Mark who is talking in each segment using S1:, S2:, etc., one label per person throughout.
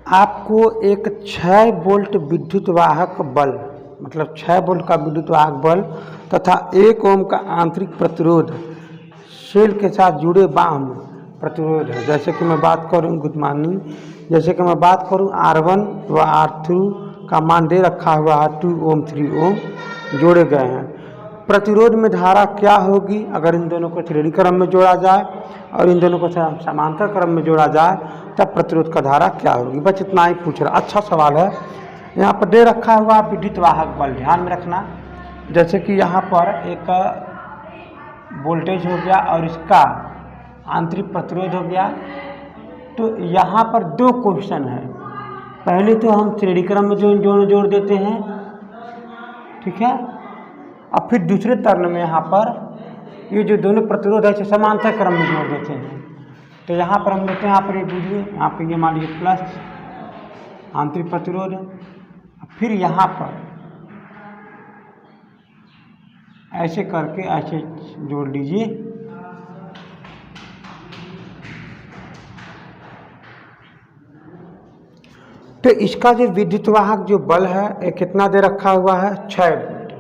S1: आपको एक 6 वोल्ट विद्युत वाहक बल्ब मतलब 6 वोल्ट का विद्युत वाहक बल्ब तथा 1 ओम का आंतरिक प्रतिरोध सेल के साथ जुड़े बाह्य प्रतिरोध है। जैसे कि मैं बात करूं, गुड मॉर्निंग, जैसे कि मैं बात करूं R1 व R2 का मान दे रखा हुआ है 2 ओम 3 ओम जोड़े गए हैं। प्रतिरोध में धारा क्या होगी अगर इन दोनों को श्रेणी क्रम में जोड़ा जाए और इन दोनों को समांतर क्रम में जोड़ा जाए तब प्रतिरोध का धारा क्या होगी। बस इतना ही पूछ रहा। अच्छा सवाल है। यहाँ पर दे रखा हुआ विद्युत वाहक बल्ब, ध्यान में रखना। जैसे कि यहाँ पर एक वोल्टेज हो गया और इसका आंतरिक प्रतिरोध हो गया। तो यहाँ पर 2 क्वेश्चन है। पहले तो हम श्रेणी क्रम में जोड़ देते हैं, ठीक है, और फिर दूसरे टर्न में यहाँ पर ये जो दोनों प्रतिरोध है इसे समांतर क्रम में जोड़ देते हैं। तो यहाँ पर हम लेते हैं, यहाँ पर ये बुझिए, यहाँ पर ये मान लीजिए प्लस आंतरिक प्रतिरोध, फिर यहाँ पर ऐसे करके ऐसे जोड़ लीजिए। तो इसका जो विद्युत वाहक जो बल है ये कितना दे रखा हुआ है 6 वोल्ट,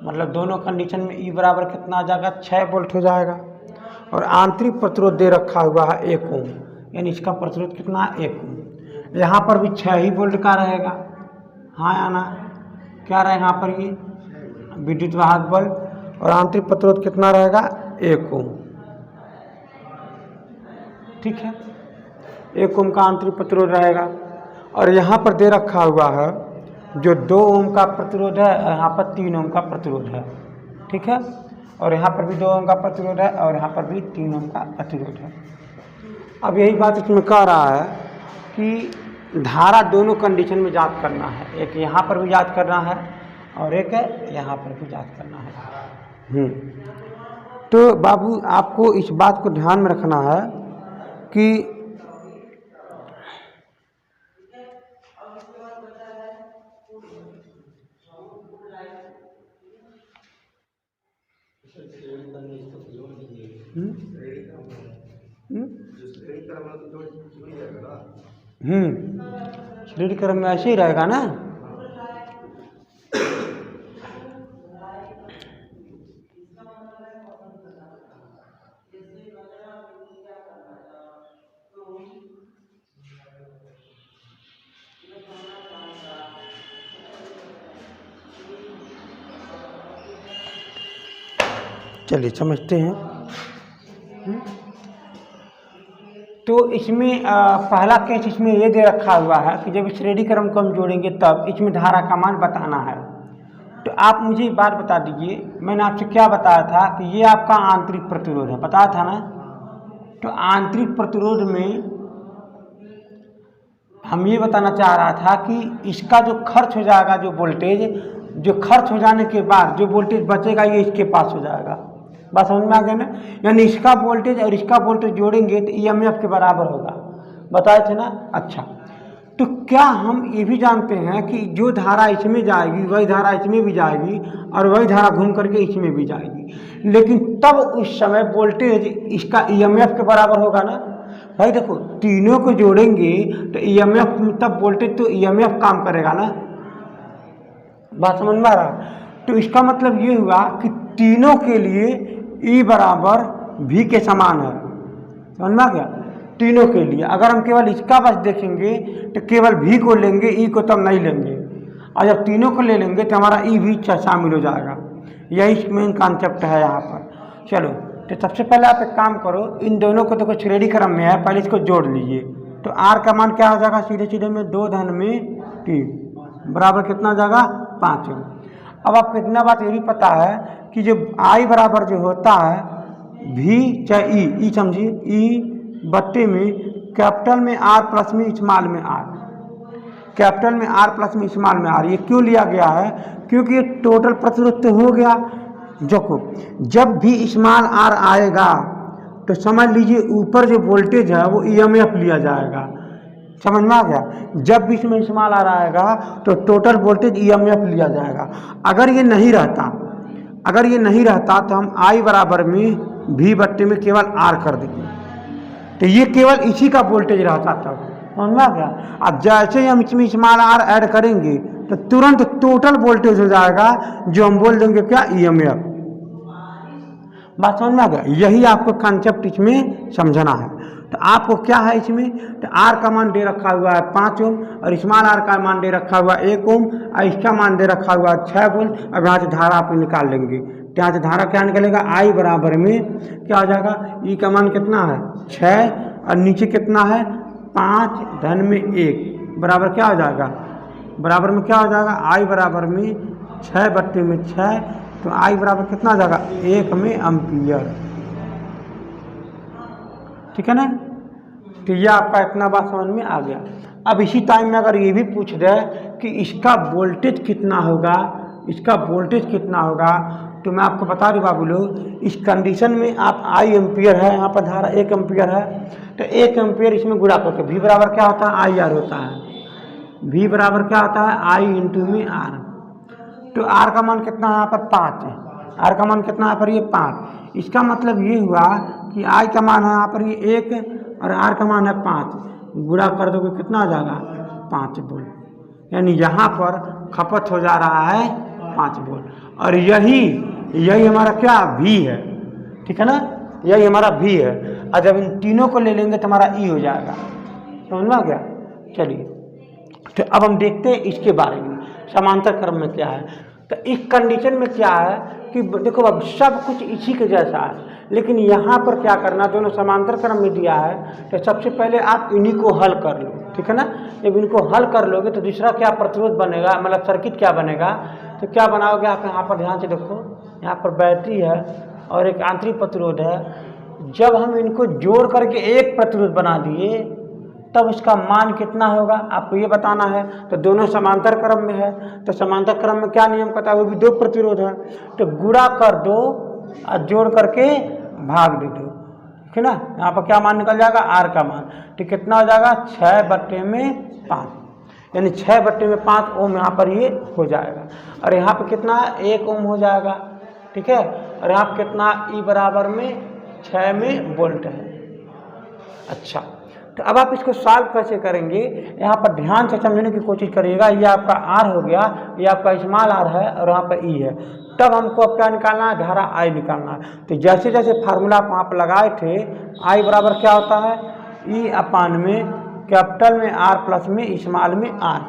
S1: मतलब दोनों कंडीशन में E बराबर कितना आ जाएगा 6 वोल्ट हो जाएगा। और आंतरिक प्रतिरोध दे रखा हुआ है 1 ओम, यानी इसका प्रतिरोध कितना है 1 ओम। यहाँ पर भी 6 ही वोल्ट का रहेगा, हाँ या ना, क्या रहेगा यहाँ पर ये विद्युत वाहक बल्ब, और आंतरिक प्रतिरोध कितना रहेगा 1 ओम, ठीक है, 1 ओम का आंतरिक प्रतिरोध रहेगा। और यहाँ पर दे रखा हुआ है जो 2 ओम का प्रतिरोध है, यहाँ पर 3 ओम का प्रतिरोध है, ठीक है, और यहाँ पर भी 2 ओम का प्रतिरोध है और यहाँ पर भी 3 ओम का प्रतिरोध है। अब यही बात इसमें कह रहा है कि धारा दोनों कंडीशन में जांच करना है, एक यहाँ पर भी जांच करना है और एक यहाँ पर भी जांच करना है। तो बाबू आपको इस बात को ध्यान में रखना है कि श्रेणी क्रम में ऐसे ही रहेगा ना। चलिए समझते हैं। तो इसमें पहला केस इसमें ये दे रखा हुआ है कि जब श्रेणी क्रम को हम जोड़ेंगे तब इसमें धारा का मान बताना है। तो आप मुझे एक बात बता दीजिए, मैंने आपसे क्या बताया था कि ये आपका आंतरिक प्रतिरोध है, बताया था ना। तो आंतरिक प्रतिरोध में हम ये बताना चाह रहा था कि इसका जो खर्च हो जाएगा, जो वोल्टेज, जो खर्च हो जाने के बाद जो वोल्टेज बचेगा ये इसके पास हो जाएगा। बस समझ में आ गया ना। यानी इसका वोल्टेज और इसका वोल्टेज जोड़ेंगे तो EMF के बराबर होगा, बताए थे ना। अच्छा, तो क्या हम ये भी जानते हैं कि जो धारा इसमें जाएगी वही धारा इसमें भी जाएगी और वही धारा घूम करके इसमें भी जाएगी, लेकिन तब उस समय वोल्टेज इसका EMF के बराबर होगा ना। भाई देखो, तीनों को जोड़ेंगे तो EMF में तब वोल्टेज तो EMF काम करेगा ना, बात समझ में आ रहा। तो इसका मतलब ये हुआ कि तीनों के लिए E बराबर V के समान है, समझ में आ गया। तीनों के लिए अगर हम केवल इसका बस देखेंगे तो केवल V को लेंगे, E को तब नहीं लेंगे, और जब तीनों को ले लेंगे तो हमारा E भी शामिल हो जाएगा। यही मेन कॉन्सेप्ट है यहाँ पर। चलो, तो सबसे पहले आप एक काम करो, इन दोनों को देखो श्रेणी क्रम में है, पहले इसको जोड़ लीजिए। तो R का मान क्या हो जाएगा, सीधे सीधे में 2 धन में 3 बराबर कितना हो जाएगा 5। अब आपको इतना बात ये भी पता है कि जो I बराबर जो होता है V चाहे E समझिए, E बट्टे में कैपिटल में R प्लस में स्मॉल में R, कैपिटल में R प्लस में स्मॉल में R। ये क्यों लिया गया है, क्योंकि ये टोटल प्रतिरोध तो हो गया। जब भी स्मॉल r आएगा तो समझ लीजिए ऊपर जो वोल्टेज है वो EMF लिया जाएगा, समझ में आ गया। जब भी इसमें स्मॉल r आएगा तो टोटल वोल्टेज EMF लिया जाएगा। अगर ये नहीं रहता तो हम I बराबर में V बट्टे में केवल R कर देंगे, तो ये केवल इसी का वोल्टेज रहता तब, समझ में आ गया। अब जैसे ही हम इसमें स्मॉल आर ऐड करेंगे तो तुरंत टोटल वोल्टेज हो जाएगा, जो हम बोल देंगे क्या, ईएमएफ। बात समझ में आ गया। यही आपको कंसेप्ट इसमें समझना है। तो आपको क्या है इसमें, तो आर का मान दे रखा हुआ है 5 ओम और स्मॉल आर का मान दे रखा हुआ है 1 ओम और इसका मान दे रखा हुआ है 6 वोल्ट। अब यहाँ से धारा आप निकाल लेंगे, तो यहाँ से धारा क्या निकलेगा, आई बराबर में क्या हो जाएगा, ई का मान कितना है 6 और नीचे कितना है 5 धन में 1 बराबर क्या हो जाएगा, बराबर में क्या हो जाएगा, आई बराबर में 6 बट्टे में 6, तो आई बराबर कितना आ जाएगा 1 में एम्पियर। ठीक है ना। तो ये आपका इतना बात समझ में आ गया। अब इसी टाइम में अगर ये भी पूछ दे कि इसका वोल्टेज कितना होगा, इसका वोल्टेज कितना होगा, तो मैं आपको बता रही बाबू लोग, इस कंडीशन में आप आई एम्पियर है, यहाँ पर धारा 1 एम्पियर है, तो 1 एम्पियर इसमें गुणा करके वी बराबर क्या होता है, आई आर होता है। वी बराबर क्या होता है, आई इंटू में आर। तो आर का मान कितना है यहाँ पर 5 है, आर का मान कितना है यहाँ पर ये 5। इसका मतलब ये हुआ कि आई का मान है यहाँ पर ये 1 और आर का मान है 5, गुणा कर दोगे कितना आ जाएगा 5 वोल्ट। यानी यहाँ पर खपत हो जा रहा है 5 वोल्ट और यही हमारा क्या वी है। ठीक है ना, यही हमारा वी है। और जब इन तीनों को ले लेंगे तो हमारा ई हो जाएगा। समझ में आ गया। चलिए, तो अब हम देखते हैं इसके बारे में समांतर क्रम में क्या है। तो इस कंडीशन में क्या है कि देखो अब सब कुछ इसी के जैसा है, लेकिन यहाँ पर क्या करना, दोनों समांतर क्रम में दिया है, तो सबसे पहले आप इन्हीं को हल कर लो। ठीक है ना, जब इनको हल कर लोगे तो दूसरा क्या प्रतिरोध बनेगा, मतलब सर्किट क्या बनेगा, तो क्या बनाओगे आप यहाँ पर ध्यान से देखो, यहाँ पर बैटरी है और एक आंतरिक प्रतिरोध है। जब हम इनको जोड़ करके एक प्रतिरोध बना दिए तब उसका मान कितना होगा आपको ये बताना है। तो दोनों समांतर क्रम में है, तो समांतर क्रम में क्या नियम कहता है, वो भी 2 प्रतिरोध है, तो गुणा कर दो और जोड़ करके भाग दे दो। ठीक है ना, यहाँ पर क्या मान निकल जाएगा, आर का मान, तो कितना हो जाएगा 6 बट्टे में 5, यानी 6 बट्टे में 5 ओम यहाँ पर ये हो जाएगा। और यहाँ पर कितना है 1 ओम हो जाएगा। ठीक है, और यहाँ पर कितना ई बराबर में 6 में वोल्ट है। अच्छा, तो अब आप इसको सॉल्व कैसे करेंगे, यहाँ पर ध्यान से समझने की कोशिश करिएगा। ये आपका आर हो गया, ये आपका स्मॉल आर है और यहाँ पर ई है। तब हमको अब क्या निकालना है, धारा आई निकालना है। तो जैसे जैसे फार्मूला आप वहाँ पर लगाए थे, आई बराबर क्या होता है, ई अपान में कैपिटल में आर प्लस में स्मॉल में आर।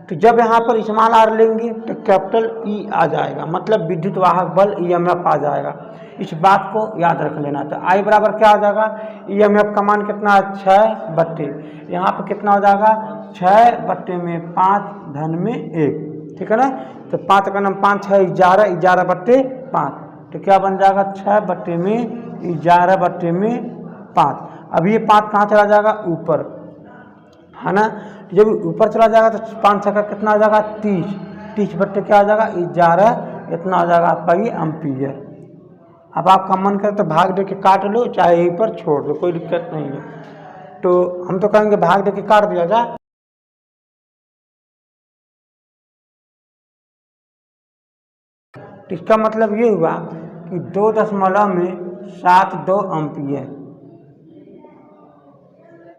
S1: तो जब यहाँ पर स्मॉल आर लेंगे तो कैपिटल ई आ जाएगा, मतलब विद्युत वाहक बल ईएमएफ आ जाएगा। इस बात को याद रख लेना। तो आई बराबर क्या हो जाएगा, ईएमएफ का मान कितना है 6 बट्टे, यहाँ पर कितना हो जाएगा 6 बट्टे में 5 धन में 1। ठीक है ना, तो 5 का नाम 5 6 11, 11 बट्टे 5, तो क्या बन जाएगा 6 बट्टे में 11 बट्टे में 5। अब ये 5 कहाँ चला जाएगा, ऊपर है ना, जब ऊपर चला जाएगा तो 5 6 का कितना आ जाएगा 30, 30 बट्टे क्या आ जाएगा 11, इतना आ जाएगा आपका ये एम्पियर। अब आपका मन करे तो भाग दे के काट लो, चाहे यहीं पर छोड़ दो, कोई दिक्कत नहीं है। तो हम तो कहेंगे भाग दे के काट दिया जाए। इसका मतलब ये हुआ कि 2.72 एम्पियर